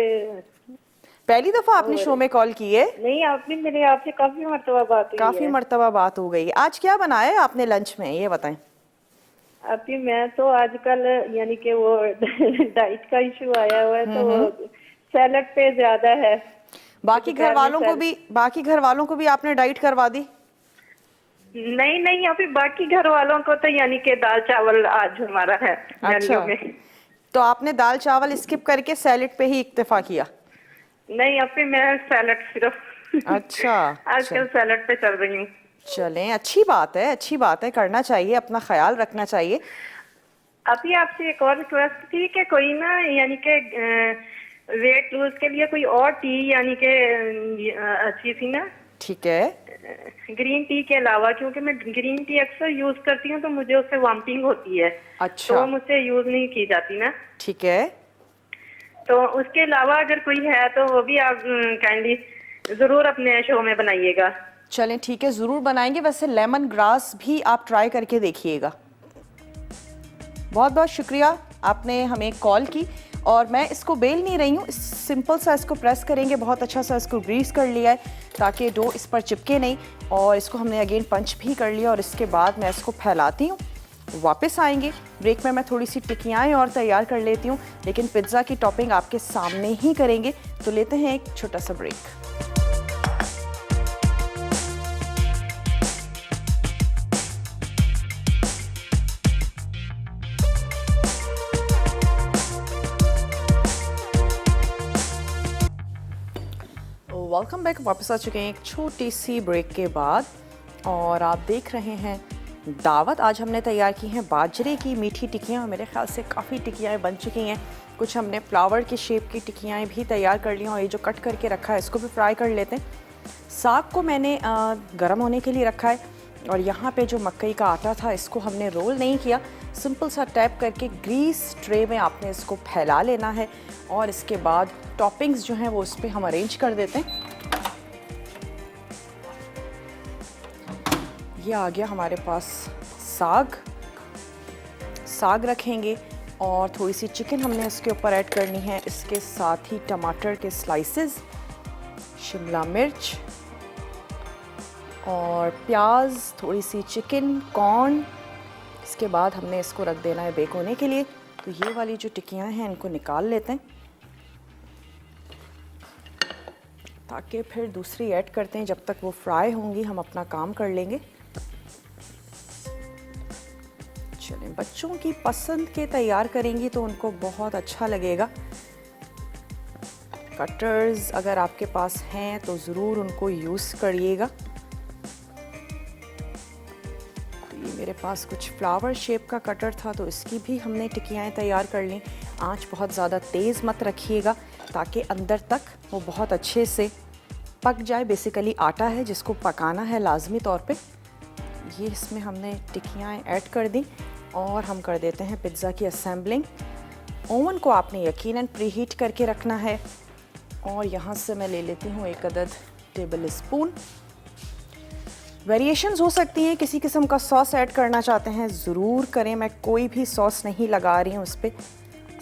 पहली दफ़ा आपने शो में कॉल की है? नहीं, आपने मेरे आपसे काफी मर्तबा बात हुई काफ़ी है। मर्तबा बात हो गई। आज क्या बनाया है आपने लंच में, ये बताएं। अभी मैं तो आजकल यानी कि वो डाइट का इशू आया हुआ है, तो सैलड पे ज्यादा है। बाकी घर वालों को भी आपने डाइट करवा दी? नहीं नहीं, अभी बाकी घर वालों को तो यानी कि दाल चावल आज हमारा है मेन्यू में। तो आपने दाल चावल स्किप करके सैलेड पे ही इक्तिफा किया? नहीं, अभी मैं सैलड सिर्फ अच्छा आजकल सैलड पे चल रही हूँ। चलें, अच्छी बात है, अच्छी बात है, करना चाहिए, अपना ख्याल रखना चाहिए। अभी आपसे एक और रिक्वेस्ट थी कि कोई ना यानी कि वेट लूज के लिए कोई और टी यानी कि अच्छी सी ना, ठीक है। ग्रीन टी के अलावा, क्योंकि मैं ग्रीन टी अक्सर यूज करती हूँ तो मुझे उससे वॉमिटिंग होती है। अच्छा। तो मुझसे यूज नहीं की जाती ना। ठीक है। तो उसके अलावा अगर कोई है तो वो भी आप काइंडली जरूर अपने शो में बनाइएगा। चलें ठीक है, ज़रूर बनाएंगे। वैसे लेमन ग्रास भी आप ट्राई करके देखिएगा। बहुत बहुत शुक्रिया, आपने हमें कॉल की। और मैं इसको बेल नहीं रही हूँ, सिंपल सा इसको प्रेस करेंगे, बहुत अच्छा सा इसको ग्रीस कर लिया है ताकि डो इस पर चिपके नहीं। और इसको हमने अगेन पंच भी कर लिया और इसके बाद मैं इसको फैलाती हूँ। वापस आएंगे ब्रेक में, मैं थोड़ी सी टिकियाँ और तैयार कर लेती हूँ, लेकिन पिज़्ज़ा की टॉपिंग आपके सामने ही करेंगे। तो लेते हैं एक छोटा सा ब्रेक। वेलकम बैक, वापस आ चुके हैं एक छोटी सी ब्रेक के बाद और आप देख रहे हैं दावत। आज हमने तैयार की हैं बाजरे की मीठी टिकियाँ। मेरे ख्याल से काफ़ी टिकियाँ बन चुकी हैं। कुछ हमने फ्लावर की शेप की टिकियाँ भी तैयार कर ली हैं और ये जो कट करके रखा है इसको भी फ्राई कर लेते हैं। साग को मैंने गर्म होने के लिए रखा है और यहाँ पे जो मकई का आटा था इसको हमने रोल नहीं किया, सिंपल सा टैप करके ग्रीस ट्रे में आपने इसको फैला लेना है और इसके बाद टॉपिंग्स जो हैं वो उस पर हम अरेंज कर देते हैं। ये आ गया हमारे पास साग रखेंगे और थोड़ी सी चिकन हमने इसके ऊपर ऐड करनी है। इसके साथ ही टमाटर के स्लाइसेस, शिमला मिर्च और प्याज, थोड़ी सी चिकन, कॉर्न। इसके बाद हमने इसको रख देना है बेक होने के लिए। तो ये वाली जो टिकियाँ हैं इनको निकाल लेते हैं ताकि फिर दूसरी ऐड करते हैं। जब तक वो फ्राई होंगी हम अपना काम कर लेंगे। चलें, बच्चों की पसंद के तैयार करेंगी तो उनको बहुत अच्छा लगेगा। कटर्स अगर आपके पास हैं तो ज़रूर उनको यूज़ करिएगा। तो ये मेरे पास कुछ फ्लावर शेप का कटर था तो इसकी भी हमने टिकियाँ तैयार कर ली। आंच बहुत ज़्यादा तेज़ मत रखिएगा ताकि अंदर तक वो बहुत अच्छे से पक जाए। बेसिकली आटा है जिसको पकाना है लाजमी तौर पे। ये इसमें हमने टिकियाँ ऐड कर दी और हम कर देते हैं पिज़्ज़ा की असेंबलिंग। ओवन को आपने यकीनन प्रीहीट करके रखना है और यहाँ से मैं ले लेती हूँ 1 अदद टेबल स्पून। वेरिएशंस हो सकती हैं, किसी किस्म का सॉस ऐड करना चाहते हैं ज़रूर करें। मैं कोई भी सॉस नहीं लगा रही हूँ उस पर।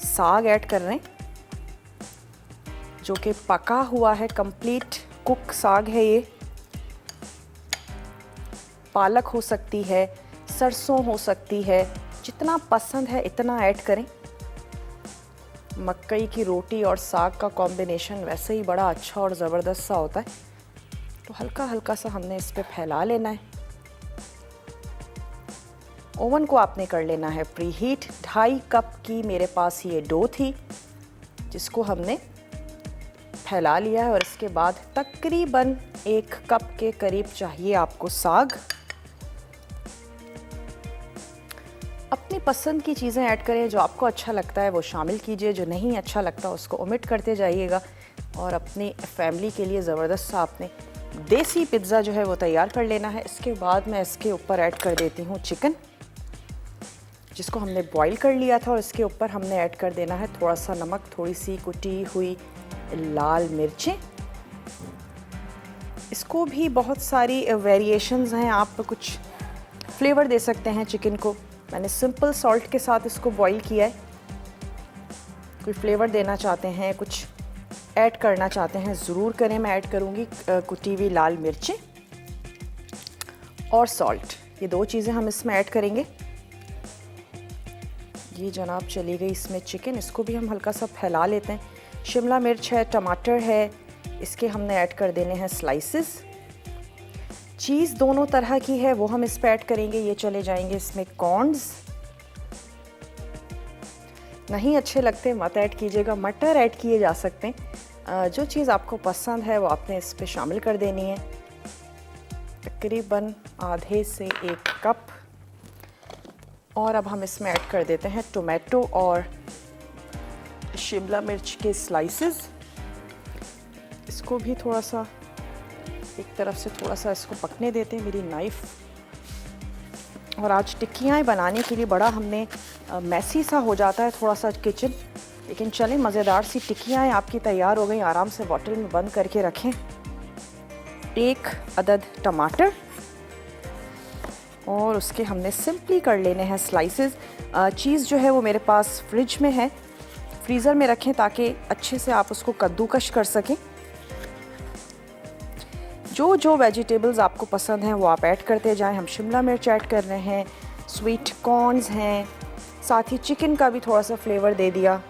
साग ऐड कर रहे हैं जो कि पका हुआ है, कंप्लीट कुक साग है ये। पालक हो सकती है, सरसों हो सकती है, जितना पसंद है इतना ऐड करें। मकई की रोटी और साग का कॉम्बिनेशन वैसे ही बड़ा अच्छा और ज़बरदस्त सा होता है। तो हल्का हल्का सा हमने इस पे फैला लेना है। ओवन को आपने कर लेना है प्री हीट। 2.5 कप की मेरे पास ये डो थी जिसको हमने फैला लिया है, और इसके बाद तकरीबन 1 कप के करीब चाहिए आपको साग। अपनी पसंद की चीज़ें ऐड करें, जो आपको अच्छा लगता है वो शामिल कीजिए, जो नहीं अच्छा लगता उसको ओमिट करते जाइएगा। और अपनी फैमिली के लिए ज़बरदस्त सा आपने देसी पिज़्ज़ा जो है वो तैयार कर लेना है। इसके बाद मैं इसके ऊपर ऐड कर देती हूँ चिकन, जिसको हमने बॉईल कर लिया था, और इसके ऊपर हमने ऐड कर देना है थोड़ा सा नमक, थोड़ी सी कुटी हुई लाल मिर्चें। इसको भी बहुत सारी वेरिएशंस हैं, आप कुछ फ्लेवर दे सकते हैं चिकन को। मैंने सिंपल सॉल्ट के साथ इसको बॉईल किया है। कोई फ्लेवर देना चाहते हैं, कुछ ऐड करना चाहते हैं, ज़रूर करें। मैं ऐड करूँगी कुटी हुई लाल मिर्चें और सॉल्ट, ये 2 चीज़ें हम इसमें ऐड करेंगे। ये जनाब चली गई इसमें चिकन, इसको भी हम हल्का सा फैला लेते हैं। शिमला मिर्च है, टमाटर है, इसके हमने ऐड कर देने हैं स्लाइसेस। चीज़ दोनों तरह की है वो हम इस पे ऐड करेंगे। ये चले जाएंगे इसमें कॉर्न्स, नहीं अच्छे लगते मत ऐड कीजिएगा, मटर ऐड किए जा सकते हैं। जो चीज़ आपको पसंद है वो आपने इस पे शामिल कर देनी है। तकरीबन आधे से 1 कप। और अब हम इसमें ऐड कर देते हैं टोमेटो और शिमला मिर्च के स्लाइसेस। इसको भी थोड़ा सा एक तरफ से थोड़ा सा इसको पकने देते हैं, मेरी नाइफ़। और आज टिक्कियाँ बनाने के लिए बड़ा हमने मैसी सा हो जाता है थोड़ा सा किचन, लेकिन चलें मज़ेदार सी टिक्कियाँ आपकी तैयार हो गई। आराम से बॉटल में बंद करके रखें। 1 अदद टमाटर, और उसके हमने सिंपली कर लेने हैं स्लाइसेस। चीज़ जो है वो मेरे पास फ्रिज में है, फ्रीज़र में रखें ताकि अच्छे से आप उसको कद्दूकश कर सकें। जो वेजिटेबल्स आपको पसंद हैं वो आप ऐड करते जाएं। हम शिमला मिर्च ऐड कर रहे हैं, स्वीट कॉर्न्स हैं, साथ ही चिकन का भी थोड़ा सा फ्लेवर दे दिया।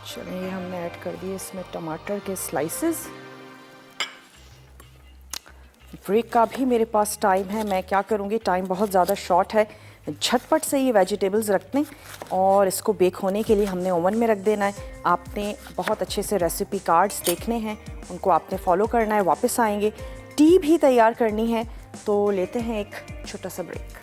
चलिए हमने ऐड कर दिए इसमें टमाटर के स्लाइसेस। ब्रेक का भी मेरे पास टाइम है, मैं क्या करूँगी, टाइम बहुत ज़्यादा शॉर्ट है, झटपट से ये वेजिटेबल्स रखते हैं और इसको बेक होने के लिए हमने ओवन में रख देना है। आपने बहुत अच्छे से रेसिपी कार्ड्स देखने हैं, उनको आपने फॉलो करना है। वापस आएंगे, टी भी तैयार करनी है, तो लेते हैं एक छोटा सा ब्रेक।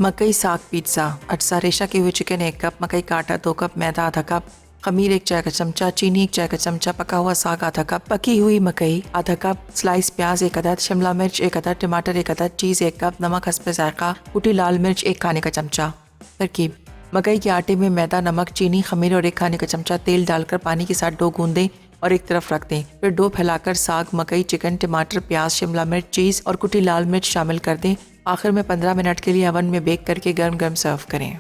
मकई साग पिज़्ज़ा। अटसा रेशा के हुए चिकन 1 कप, मकई का आटा 2 कप, मैदा आधा कप, खमीर 1 चाय का चमचा, चीनी 1 चाय का चमचा, पका हुआ साग आधा कप, पकी हुई मकई आधा कप, स्लाइस प्याज 1 अदद, शिमला मिर्च 1 अदद, टमाटर 1 अदद, चीज़ 1 कप, नमक हस्बे जायका, कुटी लाल मिर्च 1 खाने का चमचा। तरकीब: मकई के आटे में मैदा, नमक, चीनी, खमीर और 1 खाने का चमचा तेल डालकर पानी के साथ डो गूंदें और एक तरफ रख दें। फिर डो फैलाकर साग, मकई, चिकन, टमाटर, प्याज, शिमला मिर्च, चीज़ और कुटी लाल मिर्च शामिल कर दें। आखिर में 15 मिनट के लिए ओवन में बेक करके गर्म गर्म सर्व करें।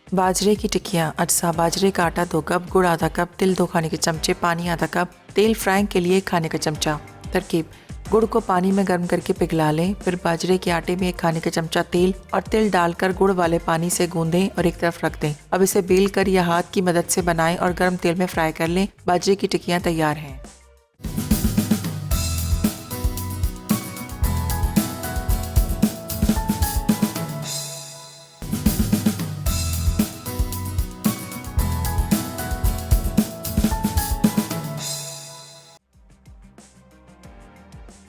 बाजरे की टिक्कियाँ। अजसा: बाजरे का आटा 2 कप, गुड़ आधा कप, तिल 2 खाने के चमचे, पानी आधा कप, तेल फ्राइंग के लिए 1 खाने का चमचा। तरकीब: गुड़ को पानी में गर्म करके पिघला लें, फिर बाजरे के आटे में 1 खाने का चमचा तेल और तिल डालकर गुड़ वाले पानी से गूंदें और एक तरफ रख दें। अब इसे बेल कर या हाथ की मदद से बनाएं और गर्म तेल में फ्राई कर लें। बाजरे की टिक्कियाँ तैयार हैं।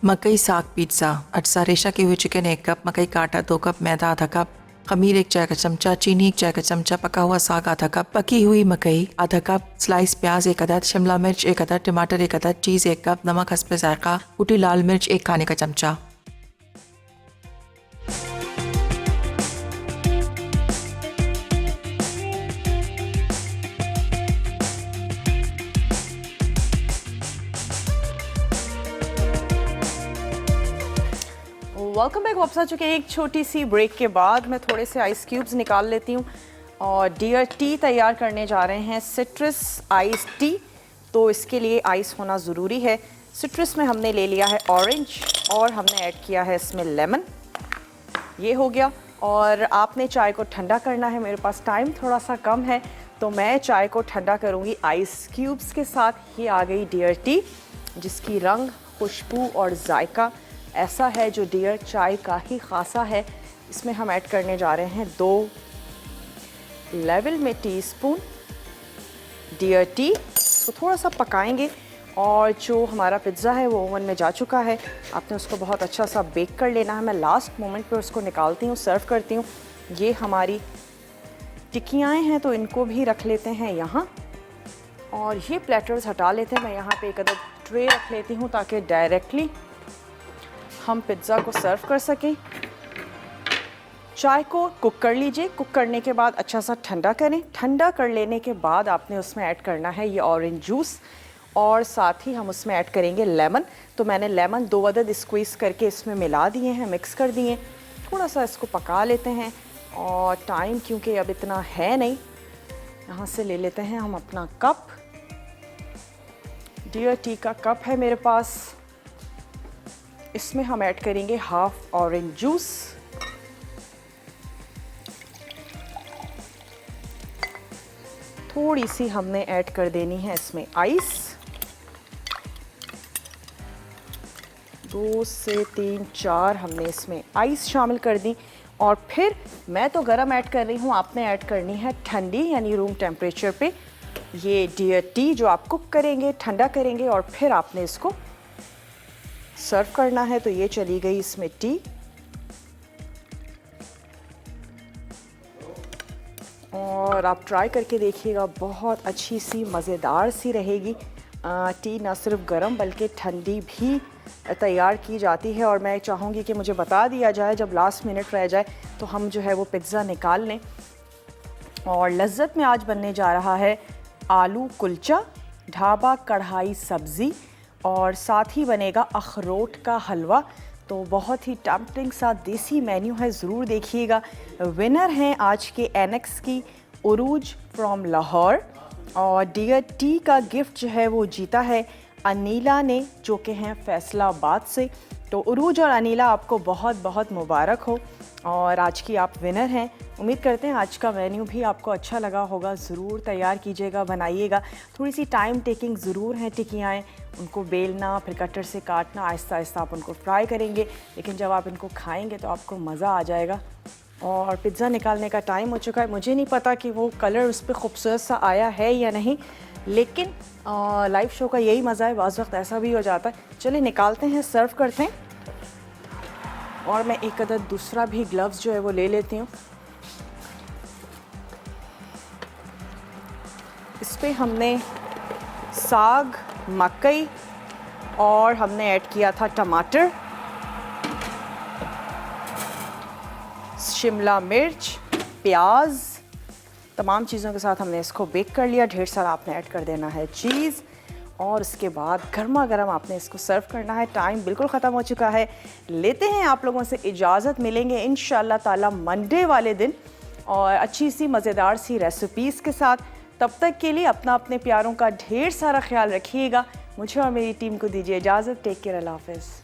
मकई साग पिज़्ज़ा। अटसा रेशा के हुए चिकन 1 कप, मकई का आटा 2 कप, मैदा आधा कप, खमीर 1 चाय का चमचा, चीनी 1 चाय का चमचा, पका हुआ साग आधा कप, पकी हुई मकई आधा कप, स्लाइस प्याज 1 अदद, शिमला मिर्च 1 अदद, टमाटर 1 अदद, चीज़ 1 कप, नमक हस्बे जायका, कुटी लाल मिर्च 1 खाने का चमचा। Welcome back. वापस आ चुके हैं एक छोटी सी ब्रेक के बाद। मैं थोड़े से आइस क्यूब्स निकाल लेती हूँ और डियर टी तैयार करने जा रहे हैं, सिट्रस आइस टी। तो इसके लिए आइस होना ज़रूरी है। सिट्रस में हमने ले लिया है ऑरेंज और हमने ऐड किया है इसमें लेमन। ये हो गया। और आपने चाय को ठंडा करना है। मेरे पास टाइम थोड़ा सा कम है तो मैं चाय को ठंडा करूँगी आइस क्यूब्स के साथ। ये आ गई डियर टी, जिसकी रंग, खुशबू और जायका ऐसा है जो डियर चाय का ही खासा है। इसमें हम ऐड करने जा रहे हैं 2 लेवल में टीस्पून डियर टी। तो थोड़ा सा पकाएंगे। और जो हमारा पिज़्ज़ा है वो ओवन में जा चुका है। आपने उसको बहुत अच्छा सा बेक कर लेना है। मैं लास्ट मोमेंट पे उसको निकालती हूँ, सर्व करती हूँ। ये हमारी टिक्कियाँ हैं तो इनको भी रख लेते हैं यहाँ। और ये प्लेटर्स हटा लेते हैं। मैं यहाँ पे एक अदद ट्रे रख लेती हूँ ताकि डायरेक्टली हम पिज़्ज़ा को सर्व कर सकें। चाय को कुक कर लीजिए। कुक करने के बाद अच्छा सा ठंडा करें। ठंडा कर लेने के बाद आपने उसमें ऐड करना है ये ऑरेंज जूस और साथ ही हम उसमें ऐड करेंगे लेमन। तो मैंने लेमन 2 अदद स्क्वीज़ करके इसमें मिला दिए हैं, मिक्स कर दिए। थोड़ा सा इसको पका लेते हैं और टाइम क्योंकि अब इतना है नहीं, यहाँ से ले लेते हैं हम अपना कप। डियर टी का कप है मेरे पास। इसमें हम ऐड करेंगे हाफ ऑरेंज जूस, थोड़ी सी हमने ऐड कर देनी है इसमें आइस। 2 से 3 4 हमने इसमें आइस शामिल कर दी। और फिर मैं तो गरम ऐड कर रही हूँ, आपने ऐड करनी है ठंडी यानी रूम टेम्परेचर पे। ये डियर टी जो आप कुक करेंगे, ठंडा करेंगे और फिर आपने इसको सर्व करना है। तो ये चली गई इसमें टी। और आप ट्राई करके देखिएगा, बहुत अच्छी सी मज़ेदार सी रहेगी। टी ना सिर्फ गर्म बल्कि ठंडी भी तैयार की जाती है। और मैं चाहूँगी कि मुझे बता दिया जाए जब लास्ट मिनट रह जाए तो हम जो है वो पिज़्ज़ा निकाल लें। और लज्जत में आज बनने जा रहा है आलू कुलचा, ढाबा कढ़ाई सब्ज़ी और साथ ही बनेगा अखरोट का हलवा। तो बहुत ही टेम्पटिंग सा देसी मेन्यू है, ज़रूर देखिएगा। विनर हैं आज के एनेक्स की उरूज फ्रॉम लाहौर। और डियर टी का गिफ्ट जो है वो जीता है अनीला ने, जो कि हैं फैसलाबाद से। तो उरूज और अनीला, आपको बहुत बहुत मुबारक हो और आज की आप विनर हैं। उम्मीद करते हैं आज का मेन्यू भी आपको अच्छा लगा होगा। ज़रूर तैयार कीजिएगा, बनाइएगा। थोड़ी सी टाइम टेकिंग ज़रूर है टिक्कियाँ, उनको बेलना, फिर कटर से काटना, आहिस्ता आहिस्ता आप उनको फ्राई करेंगे। लेकिन जब आप इनको खाएंगे तो आपको मज़ा आ जाएगा। और पिज़्ज़ा निकालने का टाइम हो चुका है। मुझे नहीं पता कि वो कलर उस पर खूबसूरत सा आया है या नहीं, लेकिन लाइव शो का यही मज़ा है, बाज़ वक्त ऐसा भी हो जाता है। चलिए निकालते हैं, सर्व करते हैं। और मैं एक अदद दूसरा भी ग्लव्स जो है वो ले लेती हूँ। इस पे हमने साग, मकई और हमने ऐड किया था टमाटर, शिमला मिर्च, प्याज, तमाम चीज़ों के साथ हमने इसको बेक कर लिया। ढेर सारा आपने ऐड कर देना है चीज़ और उसके बाद गर्मा गर्म आपने इसको सर्व करना है। टाइम बिल्कुल ख़त्म हो चुका है। लेते हैं आप लोगों से इजाज़त। मिलेंगे इंशाअल्लाह ताला मंडे वाले दिन और अच्छी सी मज़ेदार सी रेसिपीज़ के साथ। तब तक के लिए अपना, अपने प्यारों का ढेर सारा ख्याल रखिएगा। मुझे और मेरी टीम को दीजिए इजाज़त। टेक केयर, अल्लाह हाफ़िज़।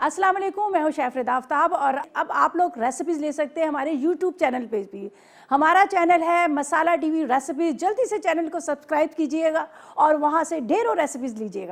अस्सलाम वालेकुम, मैं हूँ शेफ़ आफ्ताब और अब आप लोग रेसिपीज़ ले सकते हैं हमारे YouTube चैनल पे भी। हमारा चैनल है मसाला टीवी रेसिपीज़। जल्दी से चैनल को सब्सक्राइब कीजिएगा और वहाँ से ढेरों रेसिपीज़ लीजिएगा।